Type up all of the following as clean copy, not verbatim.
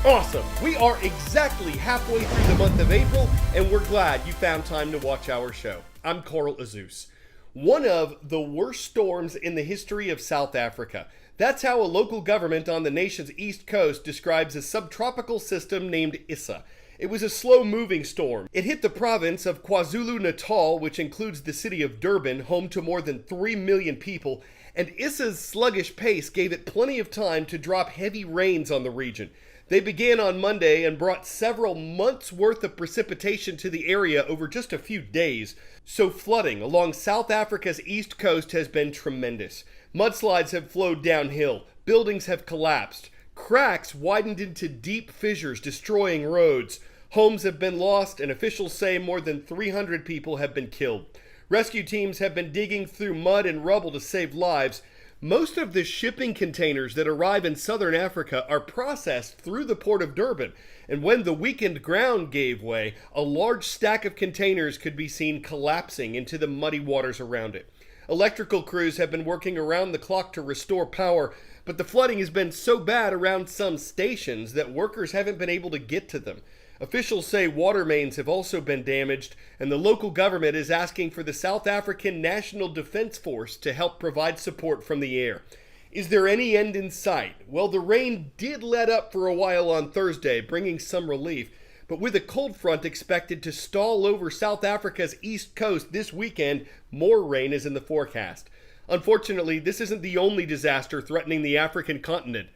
Awesome! We are exactly halfway through the month of April, and we're glad you found time to watch our show. I'm Carl Azus. One of the worst storms in the history of South Africa. That's how a local government on the nation's east coast describes a subtropical system named Issa. It was a slow-moving storm. It hit the province of KwaZulu-Natal, which includes the city of Durban, home to more than 3 million people, and Issa's sluggish pace gave it plenty of time to drop heavy rains on the region. They began on Monday and brought several months' worth of precipitation to the area over just a few days. So flooding along South Africa's east coast has been tremendous. Mudslides have flowed downhill. Buildings have collapsed. Cracks widened into deep fissures, destroying roads. Homes have been lost, and officials say more than 300 people have been killed. Rescue teams have been digging through mud and rubble to save lives. Most of the shipping containers that arrive in southern Africa are processed through the port of Durban, and when the weakened ground gave way, a large stack of containers could be seen collapsing into the muddy waters around it. Electrical crews have been working around the clock to restore power, but the flooding has been so bad around some stations that workers haven't been able to get to them. Officials say water mains have also been damaged, and the local government is asking for the South African National Defense Force to help provide support from the air. Is there any end in sight? Well, the rain did let up for a while on Thursday, bringing some relief, but with a cold front expected to stall over South Africa's east coast this weekend, more rain is in the forecast. Unfortunately, this isn't the only disaster threatening the African continent.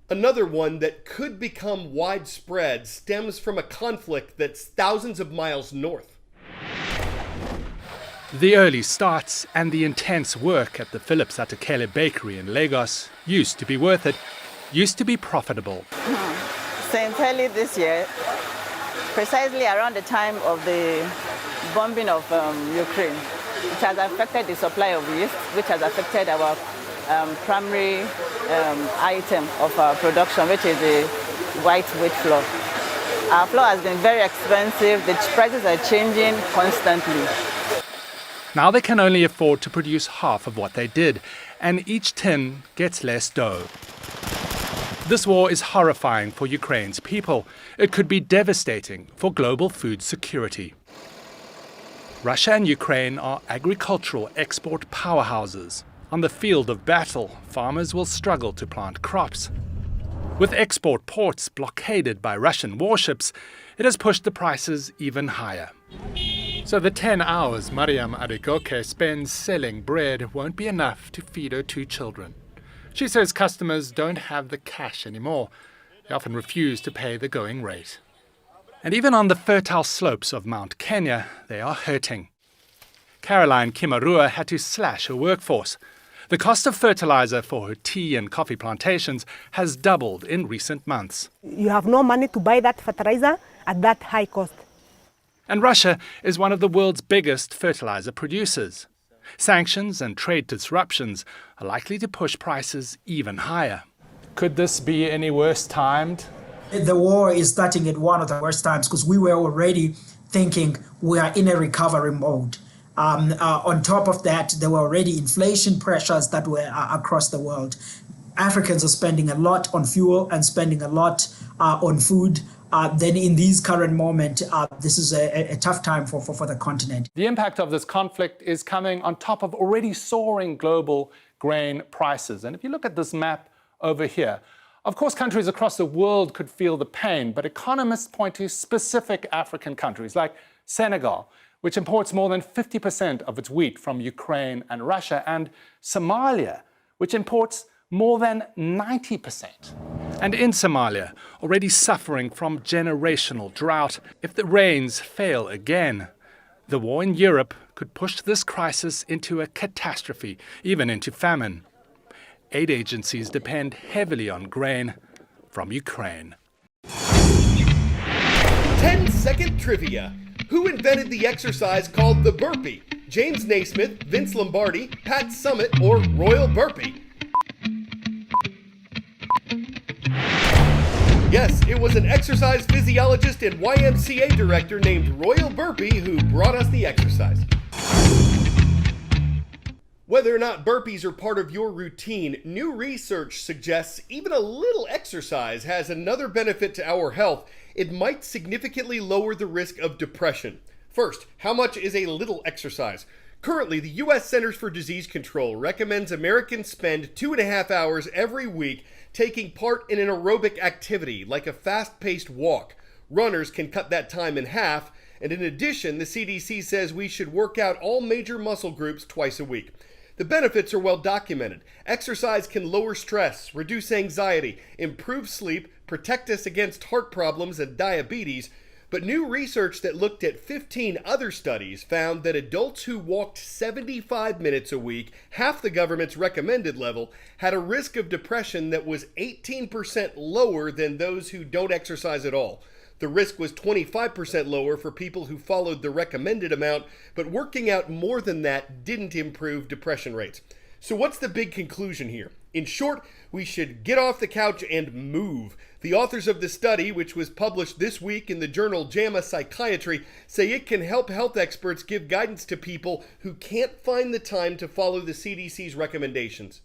Another one that could become widespread stems from a conflict that's thousands of miles north. The early starts and the intense work at the Phillips Atakele bakery in Lagos used to be worth it, used to be profitable. Since early this year, precisely around the time of the bombing of Ukraine, it has affected the supply of yeast, which has affected our primary item of our production, which is the white wheat flour. Our flour has been very expensive. The prices are changing constantly. Now they can only afford to produce half of what they did, and each tin gets less dough. This war is horrifying for Ukraine's people. It could be devastating for global food security. Russia and Ukraine are agricultural export powerhouses. On the field of battle, farmers will struggle to plant crops. With export ports blockaded by Russian warships, it has pushed the prices even higher. So the 10 hours Mariam Adegoke spends selling bread won't be enough to feed her 2 children. She says customers don't have the cash anymore. They often refuse to pay the going rate. And even on the fertile slopes of Mount Kenya, they are hurting. Caroline Kimarua had to slash her workforce. The cost of fertilizer for her tea and coffee plantations has doubled in recent months. You have no money to buy that fertilizer at that high cost. And Russia is one of the world's biggest fertilizer producers. Sanctions and trade disruptions are likely to push prices even higher. Could this be any worse timed? The war is starting at one of the worst times because we were already thinking we are in a recovery mode. On top of that, there were already inflation pressures that were across the world. Africans are spending a lot on fuel and spending a lot on food. Then in these current moment, this is a tough time for the continent. The impact of this conflict is coming on top of already soaring global grain prices. And if you look at this map over here, of course, countries across the world could feel the pain, but economists point to specific African countries like Senegal, which imports more than 50% of its wheat from Ukraine and Russia, and Somalia, which imports more than 90%. And in Somalia, already suffering from generational drought, if the rains fail again, the war in Europe could push this crisis into a catastrophe, even into famine. Aid agencies depend heavily on grain from Ukraine. 10-second trivia. Who invented the exercise called the burpee? James Naismith, Vince Lombardi, Pat Summitt, or Royal Burpee? Yes, it was an exercise physiologist and YMCA director named Royal Burpee who brought us the exercise. Whether or not burpees are part of your routine, new research suggests even a little exercise has another benefit to our health. It might significantly lower the risk of depression. First, how much is a little exercise? Currently, the U.S. Centers for Disease Control recommends Americans spend 2.5 hours every week taking part in an aerobic activity like a fast-paced walk. Runners can cut that time in half, and in addition, the CDC says we should work out all major muscle groups twice a week. The benefits are well documented. Exercise can lower stress, reduce anxiety, improve sleep, protect us against heart problems and diabetes. But new research that looked at 15 other studies found that adults who walked 75 minutes a week, half the government's recommended level, had a risk of depression that was 18% lower than those who don't exercise at all. The risk was 25% lower for people who followed the recommended amount, but working out more than that didn't improve depression rates. So what's the big conclusion here? In short, we should get off the couch and move. The authors of the study, which was published this week in the journal JAMA Psychiatry, say it can help health experts give guidance to people who can't find the time to follow the CDC's recommendations.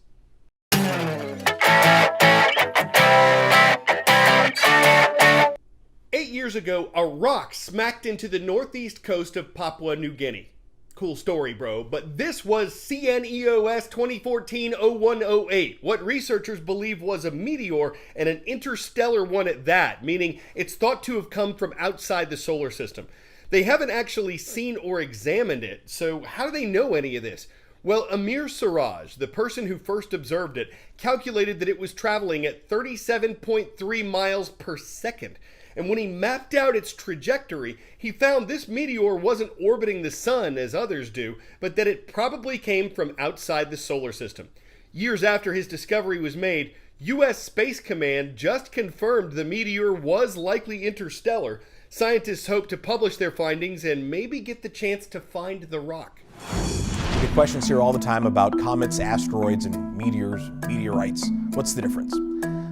8 years ago, a rock smacked into the northeast coast of Papua New Guinea. Cool story, bro, but this was CNEOS 2014-0108, what researchers believe was a meteor and an interstellar one at that, meaning it's thought to have come from outside the solar system. They haven't actually seen or examined it, so how do they know any of this? Well, Amir Siraj, the person who first observed it, calculated that it was traveling at 37.3 miles per second. And when he mapped out its trajectory, he found this meteor wasn't orbiting the sun as others do, but that it probably came from outside the solar system. Years after his discovery was made, U.S. Space Command just confirmed the meteor was likely interstellar. Scientists hope to publish their findings and maybe get the chance to find the rock. We get questions here all the time about comets, asteroids, and meteors, meteorites. What's the difference?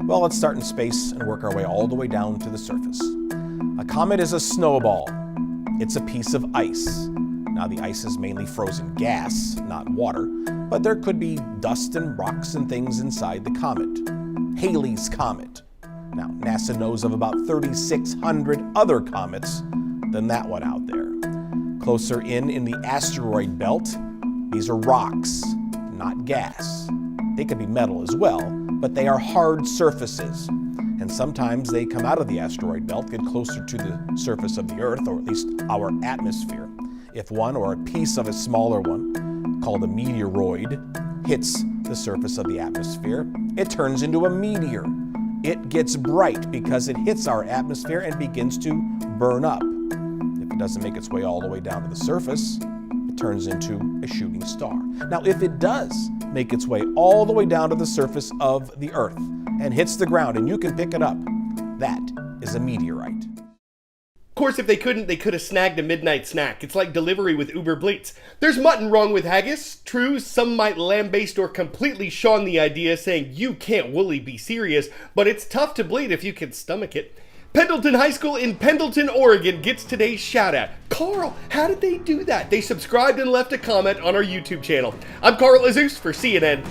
Well, let's start in space and work our way all the way down to the surface. A comet is a snowball. It's a piece of ice. Now, the ice is mainly frozen gas, not water, but there could be dust and rocks and things inside the comet. Halley's Comet. Now, NASA knows of about 3,600 other comets than that one out there. Closer in the asteroid belt, these are rocks, not gas. They could be metal as well, but they are hard surfaces. And sometimes they come out of the asteroid belt, get closer to the surface of the Earth, or at least our atmosphere. If one or a piece of a smaller one, called a meteoroid, hits the surface of the atmosphere, it turns into a meteor. It gets bright because it hits our atmosphere and begins to burn up. If it doesn't make its way all the way down to the surface, it turns into a shooting star. Now, if it does make its way all the way down to the surface of the Earth and hits the ground and you can pick it up, that is a meteorite. Of course, if they couldn't, they could have snagged a midnight snack. It's like delivery with Uber Bleats. There's mutton wrong with haggis. True, some might lambaste or completely shun the idea, saying you can't woolly be serious, but it's tough to bleed if you can stomach it. Pendleton High School in Pendleton, Oregon gets today's shout out. Carl, how did they do that? They subscribed and left a comment on our YouTube channel. I'm Carl Azus for CNN.